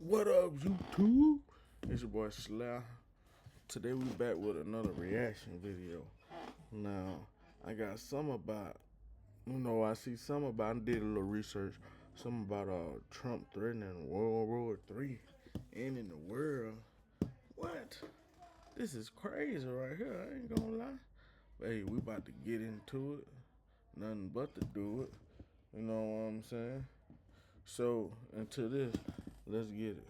What up, YouTube? It's your boy Slayer. Today we back with another reaction video. Now, I got some about, I see some about, I did a little research, some about Trump threatening World War III and in the world. What? This is crazy right here, I ain't gonna lie. But hey, we about to get into it. Nothing but to do it. You know what I'm saying? So, into this, let's get it.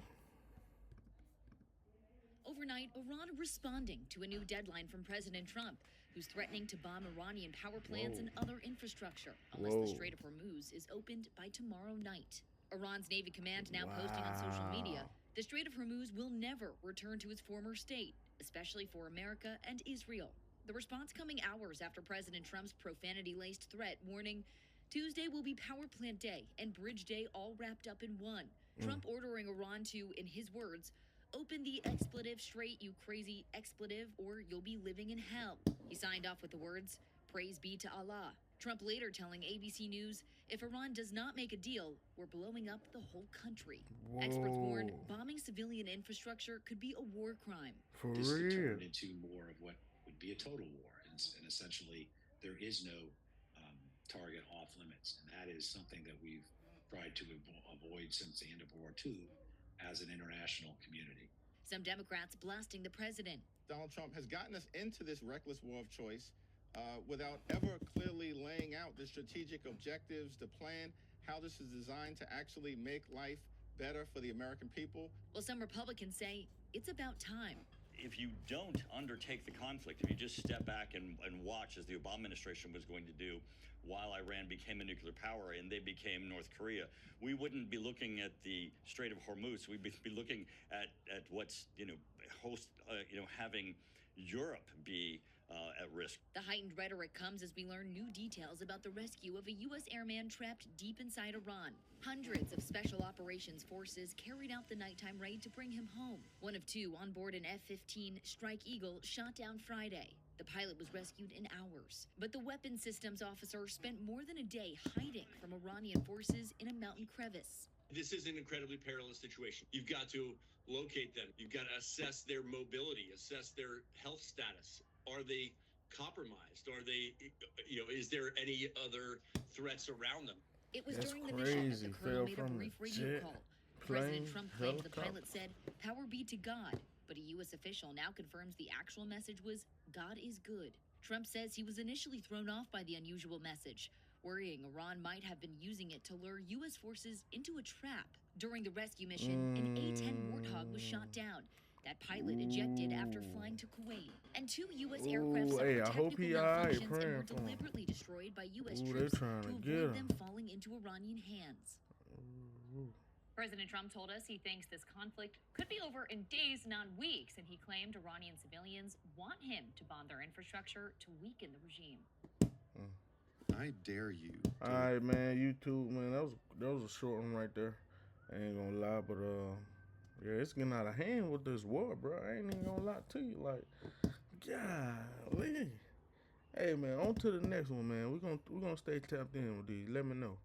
Overnight, Iran responding to a new deadline from President Trump, who's threatening to bomb Iranian power plants and other infrastructure unless the Strait of Hormuz is opened by tomorrow night. Iran's Navy Command now posting on social media, the Strait of Hormuz will never return to its former state, especially for America and Israel. The response coming hours after President Trump's profanity-laced threat warning, Tuesday will be power plant day and bridge day all wrapped up in one. Trump ordering Iran to, in his words, open the expletive strait, you crazy expletive, or you'll be living in hell. He signed off with the words, praise be to Allah. Trump later telling ABC News, if Iran does not make a deal, we're blowing up the whole country. Experts warn bombing civilian infrastructure could be a war crime. For this real? could turn into more of what would be a total war. And essentially, there is no target off limits. And that is something that we've tried to avoid since the end of World War II as an international community. Some Democrats blasting the president. Donald Trump has gotten us into this reckless war of choice without ever clearly laying out the strategic objectives, the plan, how this is designed to actually make life better for the American people. Well, some Republicans say it's about time. If you don't undertake the conflict, if you just step back and watch, as the Obama administration was going to do while Iran became a nuclear power and they became North Korea, we wouldn't be looking at the Strait of Hormuz. We'd be looking at what's, having Europe be at risk. The heightened rhetoric comes as we learn new details about the rescue of a U.S. airman trapped deep inside Iran. Hundreds of special operations forces carried out the nighttime raid to bring him home. One of two on board an F-15 Strike Eagle shot down Friday. The pilot was rescued in hours, but the weapons systems officer spent more than a day hiding from Iranian forces in a mountain crevice. This is an incredibly perilous situation. You've got to locate them. You've got to assess their mobility, assess their health status. Are they compromised? Are they, is there any other threats around them? It was during the mission that the colonel made a brief radio call. President Trump claimed the pilot said, "Power be to God." But a U.S. official now confirms the actual message was, "God is good." Trump says he was initially thrown off by the unusual message, worrying Iran might have been using it to lure U.S. forces into a trap. During the rescue mission, an A-10 Warthog was shot down. That pilot ejected after flying to Kuwait. And two U.S. aircraft suffered technical malfunctions and were deliberately destroyed by U.S. troops to avoid them falling into Iranian hands. President Trump told us he thinks this conflict could be over in days, not weeks, and he claimed Iranian civilians want him to bomb their infrastructure to weaken the regime. I dare you. All right, man. YouTube, man. That was a short one right there. I ain't gonna lie, but yeah, it's getting out of hand with this war, bro. I ain't even gonna lie to you, like, golly. Hey, man. On to the next one, man. We're gonna stay tapped in with these. Let me know.